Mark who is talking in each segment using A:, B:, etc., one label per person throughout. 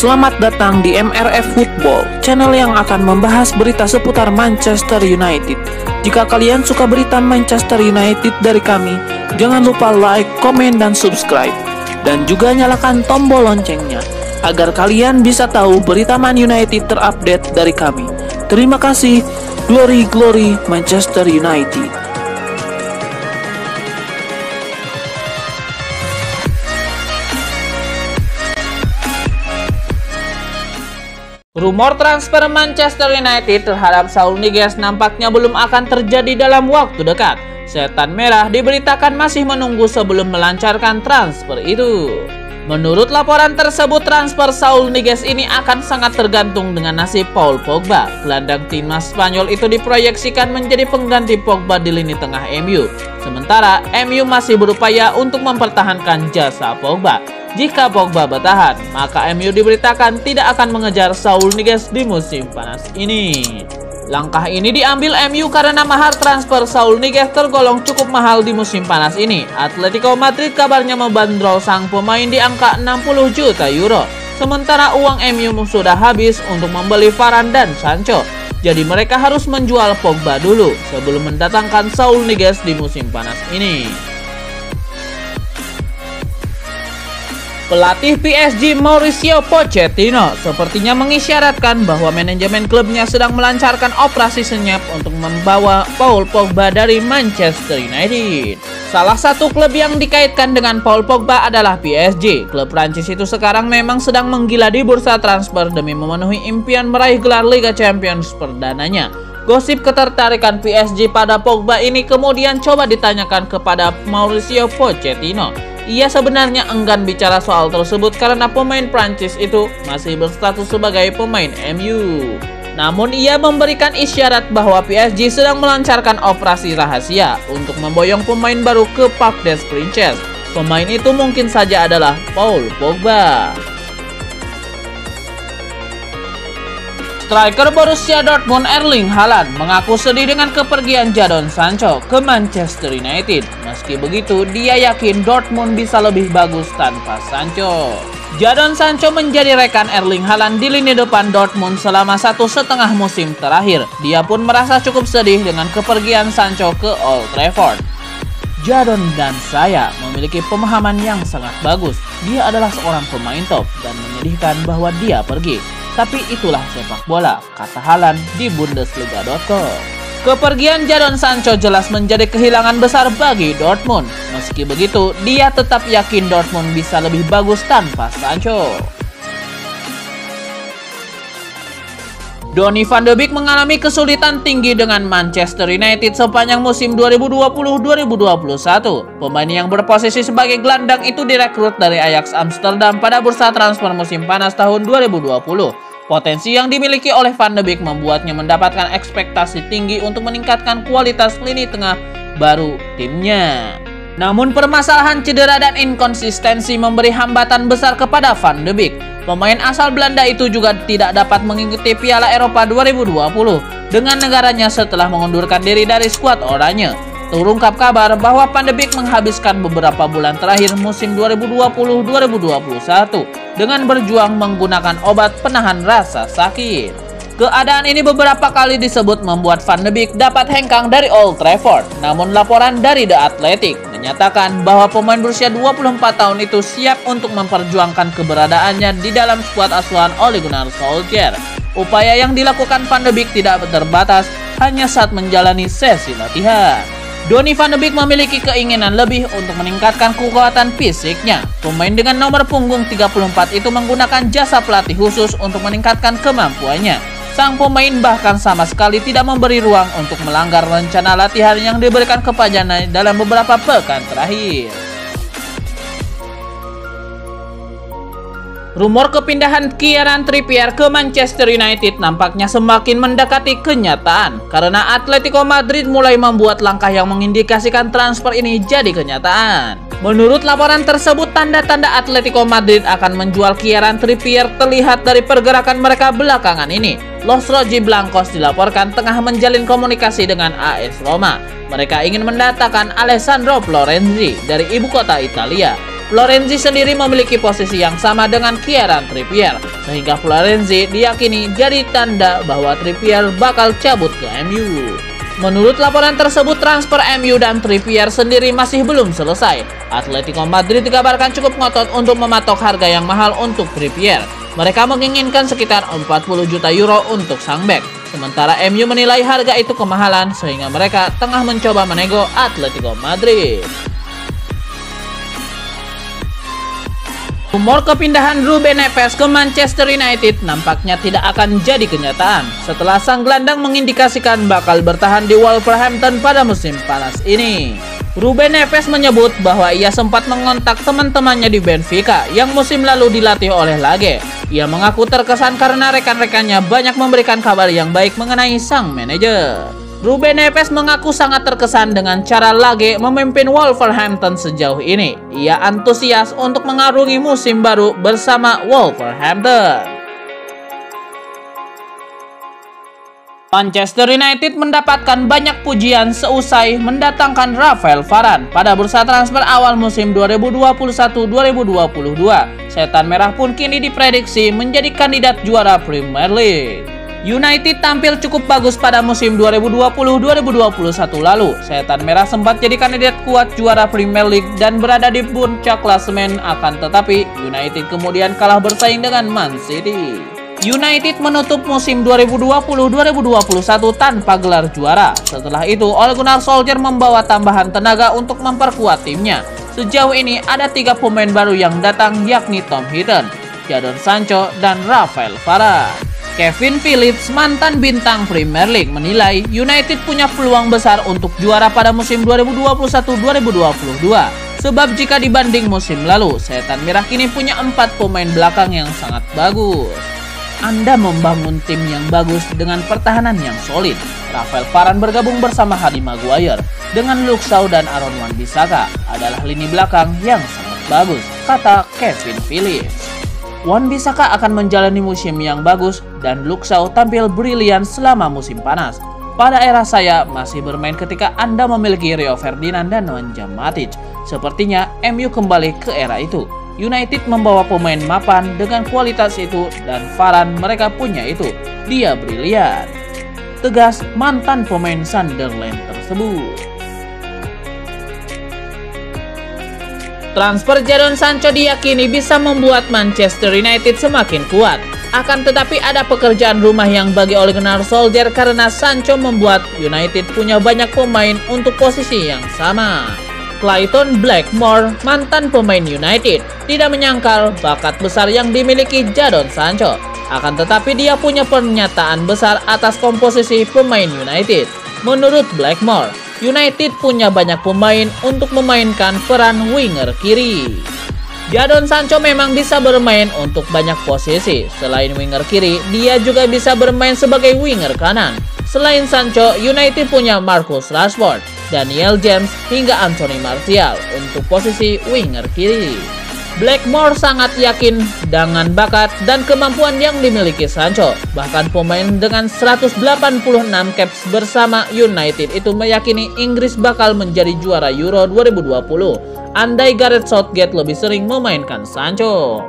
A: Selamat datang di MRF Football, channel yang akan membahas berita seputar Manchester United. Jika kalian suka berita Manchester United dari kami, jangan lupa like, komen, dan subscribe. Dan juga nyalakan tombol loncengnya, agar kalian bisa tahu berita Man United terupdate dari kami. Terima kasih, Glory Glory Manchester United.
B: Rumor transfer Manchester United terhadap Saul Niguez nampaknya belum akan terjadi dalam waktu dekat. Setan Merah diberitakan masih menunggu sebelum melancarkan transfer itu. Menurut laporan tersebut, transfer Saul Niguez ini akan sangat tergantung dengan nasib Paul Pogba. Gelandang timnas Spanyol itu diproyeksikan menjadi pengganti Pogba di lini tengah MU. Sementara MU masih berupaya untuk mempertahankan jasa Pogba. Jika Pogba bertahan, maka MU diberitakan tidak akan mengejar Saul Niguez di musim panas ini. Langkah ini diambil MU karena mahar transfer Saul Niguez tergolong cukup mahal di musim panas ini. Atletico Madrid kabarnya membandrol sang pemain di angka 60 juta euro. Sementara uang MU sudah habis untuk membeli Varane dan Sancho. Jadi mereka harus menjual Pogba dulu sebelum mendatangkan Saul Niguez di musim panas ini. Pelatih PSG Mauricio Pochettino sepertinya mengisyaratkan bahwa manajemen klubnya sedang melancarkan operasi senyap untuk membawa Paul Pogba dari Manchester United. Salah satu klub yang dikaitkan dengan Paul Pogba adalah PSG. Klub Prancis itu sekarang memang sedang menggila di bursa transfer demi memenuhi impian meraih gelar Liga Champions perdananya. Gosip ketertarikan PSG pada Pogba ini kemudian coba ditanyakan kepada Mauricio Pochettino. Ia sebenarnya enggan bicara soal tersebut karena pemain Prancis itu masih berstatus sebagai pemain MU. Namun ia memberikan isyarat bahwa PSG sedang melancarkan operasi rahasia untuk memboyong pemain baru ke Parc des Princes. Pemain itu mungkin saja adalah Paul Pogba. Striker Borussia Dortmund Erling Haaland mengaku sedih dengan kepergian Jadon Sancho ke Manchester United. Meski begitu, dia yakin Dortmund bisa lebih bagus tanpa Sancho. Jadon Sancho menjadi rekan Erling Haaland di lini depan Dortmund selama 1,5 musim terakhir. Dia pun merasa cukup sedih dengan kepergian Sancho ke Old Trafford. Jadon dan saya memiliki pemahaman yang sangat bagus. Dia adalah seorang pemain top dan menyedihkan bahwa dia pergi. Tapi itulah sepak bola, kata Haaland di Bundesliga.com. Kepergian Jadon Sancho jelas menjadi kehilangan besar bagi Dortmund. Meski begitu, dia tetap yakin Dortmund bisa lebih bagus tanpa Sancho. Donny van de Beek mengalami kesulitan tinggi dengan Manchester United sepanjang musim 2020-2021. Pemain yang berposisi sebagai gelandang itu direkrut dari Ajax Amsterdam pada bursa transfer musim panas tahun 2020. Potensi yang dimiliki oleh Van de Beek membuatnya mendapatkan ekspektasi tinggi untuk meningkatkan kualitas lini tengah baru timnya. Namun permasalahan cedera dan inkonsistensi memberi hambatan besar kepada Van de Beek. Pemain asal Belanda itu juga tidak dapat mengikuti Piala Eropa 2020 dengan negaranya setelah mengundurkan diri dari skuad oranye. Terungkap kabar bahwa Van de Beek menghabiskan beberapa bulan terakhir musim 2020-2021 dengan berjuang menggunakan obat penahan rasa sakit. Keadaan ini beberapa kali disebut membuat Van de Beek dapat hengkang dari Old Trafford. Namun laporan dari The Athletic menyatakan bahwa pemain berusia 24 tahun itu siap untuk memperjuangkan keberadaannya di dalam skuad asuhan Ole Gunnar Solskjaer. Upaya yang dilakukan Van de Beek tidak terbatas hanya saat menjalani sesi latihan. Donny van de Beek memiliki keinginan lebih untuk meningkatkan kekuatan fisiknya. Pemain dengan nomor punggung 34 itu menggunakan jasa pelatih khusus untuk meningkatkan kemampuannya. Sang pemain bahkan sama sekali tidak memberi ruang untuk melanggar rencana latihan yang diberikan kepadanya dalam beberapa pekan terakhir. Rumor kepindahan Kieran Trippier ke Manchester United nampaknya semakin mendekati kenyataan karena Atletico Madrid mulai membuat langkah yang mengindikasikan transfer ini jadi kenyataan. Menurut laporan tersebut, tanda-tanda Atletico Madrid akan menjual Kieran Trippier terlihat dari pergerakan mereka belakangan ini. Los Rojiblancos dilaporkan tengah menjalin komunikasi dengan AS Roma. Mereka ingin mendatangkan Alessandro Florenzi dari ibu kota Italia. Florenzi sendiri memiliki posisi yang sama dengan Kieran Trippier, sehingga Florenzi diyakini jadi tanda bahwa Trippier bakal cabut ke MU. Menurut laporan tersebut, transfer MU dan Trippier sendiri masih belum selesai. Atletico Madrid dikabarkan cukup ngotot untuk mematok harga yang mahal untuk Trippier. Mereka menginginkan sekitar 40 juta euro untuk sang bek. Sementara MU menilai harga itu kemahalan, sehingga mereka tengah mencoba menego Atletico Madrid. Rumor kepindahan Ruben Neves ke Manchester United nampaknya tidak akan jadi kenyataan setelah sang gelandang mengindikasikan bakal bertahan di Wolverhampton pada musim panas ini. Ruben Neves menyebut bahwa ia sempat mengontak teman-temannya di Benfica yang musim lalu dilatih oleh Lage. Ia mengaku terkesan karena rekan-rekannya banyak memberikan kabar yang baik mengenai sang manajer. Ruben Neves mengaku sangat terkesan dengan cara Lage memimpin Wolverhampton sejauh ini. Ia antusias untuk mengarungi musim baru bersama Wolverhampton. Manchester United mendapatkan banyak pujian seusai mendatangkan Rafael Varane pada bursa transfer awal musim 2021-2022. Setan Merah pun kini diprediksi menjadi kandidat juara Premier League. United tampil cukup bagus pada musim 2020-2021 lalu. Setan Merah sempat jadi kandidat kuat juara Premier League dan berada di puncak klasemen, akan tetapi United kemudian kalah bersaing dengan Man City. United menutup musim 2020-2021 tanpa gelar juara. Setelah itu, Ole Gunnar Solskjaer membawa tambahan tenaga untuk memperkuat timnya. Sejauh ini ada 3 pemain baru yang datang, yakni Tom Heaton, Jadon Sancho, dan Rafael Varane. Kevin Phillips, mantan bintang Premier League, menilai United punya peluang besar untuk juara pada musim 2021-2022. Sebab jika dibanding musim lalu, Setan Merah kini punya 4 pemain belakang yang sangat bagus. Anda membangun tim yang bagus dengan pertahanan yang solid. Rafael Varane bergabung bersama Harry Maguire dengan Luke Shaw dan Aaron Wan-Bissaka adalah lini belakang yang sangat bagus, kata Kevin Phillips. Wan-Bissaka akan menjalani musim yang bagus dan Luke Shaw tampil brilian selama musim panas. Pada era saya masih bermain ketika Anda memiliki Rio Ferdinand dan Nemanja Matic. Sepertinya MU kembali ke era itu. United membawa pemain mapan dengan kualitas itu dan Varane mereka punya itu. Dia brilian, tegas mantan pemain Sunderland tersebut. Transfer Jadon Sancho diyakini bisa membuat Manchester United semakin kuat. Akan tetapi ada pekerjaan rumah yang bagi Ole Gunnar Solskjaer karena Sancho membuat United punya banyak pemain untuk posisi yang sama. Clayton Blackmore, mantan pemain United, tidak menyangkal bakat besar yang dimiliki Jadon Sancho. Akan tetapi dia punya pernyataan besar atas komposisi pemain United. Menurut Blackmore, United punya banyak pemain untuk memainkan peran winger kiri. Jadon Sancho memang bisa bermain untuk banyak posisi. Selain winger kiri, dia juga bisa bermain sebagai winger kanan. Selain Sancho, United punya Marcus Rashford, Daniel James, hingga Anthony Martial untuk posisi winger kiri. Blackmore sangat yakin dengan bakat dan kemampuan yang dimiliki Sancho. Bahkan pemain dengan 186 caps bersama United itu meyakini Inggris bakal menjadi juara Euro 2020 andai Gareth Southgate lebih sering memainkan Sancho.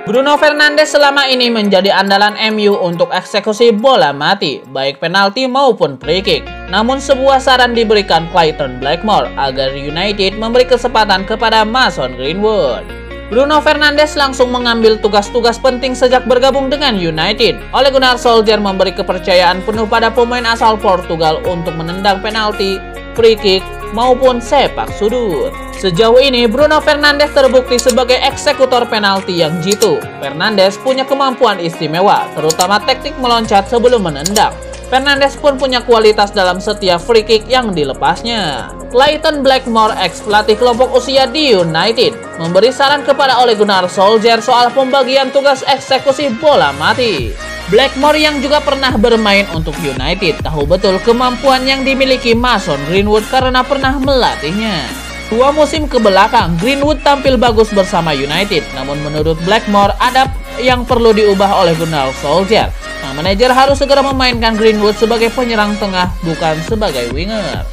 B: Bruno Fernandes selama ini menjadi andalan MU untuk eksekusi bola mati, baik penalti maupun free kick. Namun sebuah saran diberikan Clayton Blackmore agar United memberi kesempatan kepada Mason Greenwood. Bruno Fernandes langsung mengambil tugas-tugas penting sejak bergabung dengan United. Ole Gunnar Solskjaer memberi kepercayaan penuh pada pemain asal Portugal untuk menendang penalti, free kick, maupun sepak sudut. Sejauh ini, Bruno Fernandes terbukti sebagai eksekutor penalti yang jitu. Fernandes punya kemampuan istimewa, terutama teknik meloncat sebelum menendang. Fernandes pun punya kualitas dalam setiap free kick yang dilepasnya. Clayton Blackmore, ex-pelatih kelompok usia di United, memberi saran kepada Ole Gunnar Solskjaer soal pembagian tugas eksekusi bola mati. Blackmore yang juga pernah bermain untuk United tahu betul kemampuan yang dimiliki Mason Greenwood karena pernah melatihnya. 2 musim ke belakang, Greenwood tampil bagus bersama United, namun menurut Blackmore ada yang perlu diubah oleh Gunnar Solskjaer. Sang manajer harus segera memainkan Greenwood sebagai penyerang tengah, bukan sebagai winger.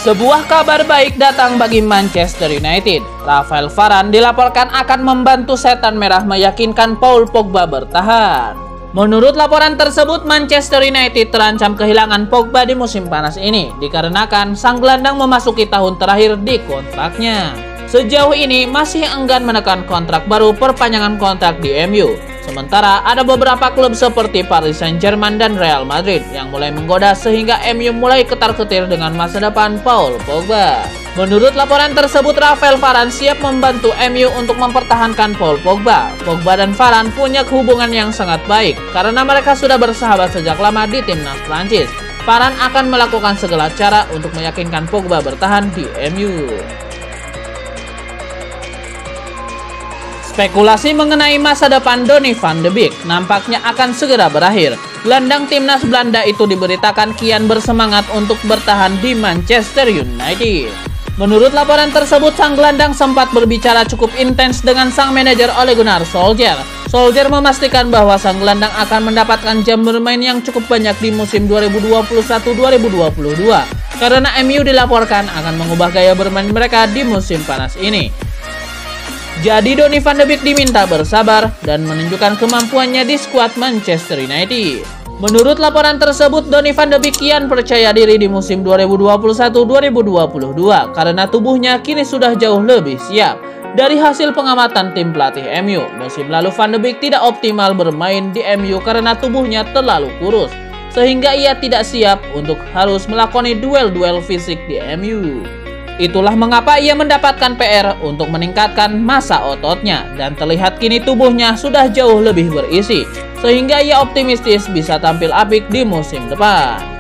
B: Sebuah kabar baik datang bagi Manchester United. Rafael Varane dilaporkan akan membantu Setan Merah meyakinkan Paul Pogba bertahan. Menurut laporan tersebut, Manchester United terancam kehilangan Pogba di musim panas ini dikarenakan sang gelandang memasuki tahun terakhir di kontraknya. Sejauh ini masih enggan menekan kontrak baru perpanjangan kontrak di MU. Sementara ada beberapa klub seperti Paris Saint-Germain dan Real Madrid yang mulai menggoda sehingga MU mulai ketar-ketir dengan masa depan Paul Pogba. Menurut laporan tersebut, Rafael Varane siap membantu MU untuk mempertahankan Paul Pogba. Pogba dan Varane punya hubungan yang sangat baik karena mereka sudah bersahabat sejak lama di timnas Prancis. Varane akan melakukan segala cara untuk meyakinkan Pogba bertahan di MU. Spekulasi mengenai masa depan Donny van de Beek nampaknya akan segera berakhir. Gelandang timnas Belanda itu diberitakan kian bersemangat untuk bertahan di Manchester United. Menurut laporan tersebut, sang gelandang sempat berbicara cukup intens dengan sang manajer Ole Gunnar Solskjaer. Solskjaer memastikan bahwa sang gelandang akan mendapatkan jam bermain yang cukup banyak di musim 2021-2022 karena MU dilaporkan akan mengubah gaya bermain mereka di musim panas ini. Jadi Donny van de Beek diminta bersabar dan menunjukkan kemampuannya di skuad Manchester United. Menurut laporan tersebut, Donny van de Beek kian percaya diri di musim 2021-2022 karena tubuhnya kini sudah jauh lebih siap. Dari hasil pengamatan tim pelatih MU, musim lalu Van de Beek tidak optimal bermain di MU karena tubuhnya terlalu kurus, sehingga ia tidak siap untuk harus melakoni duel-duel fisik di MU. Itulah mengapa ia mendapatkan PR untuk meningkatkan massa ototnya dan terlihat kini tubuhnya sudah jauh lebih berisi sehingga ia optimistis bisa tampil apik di musim depan.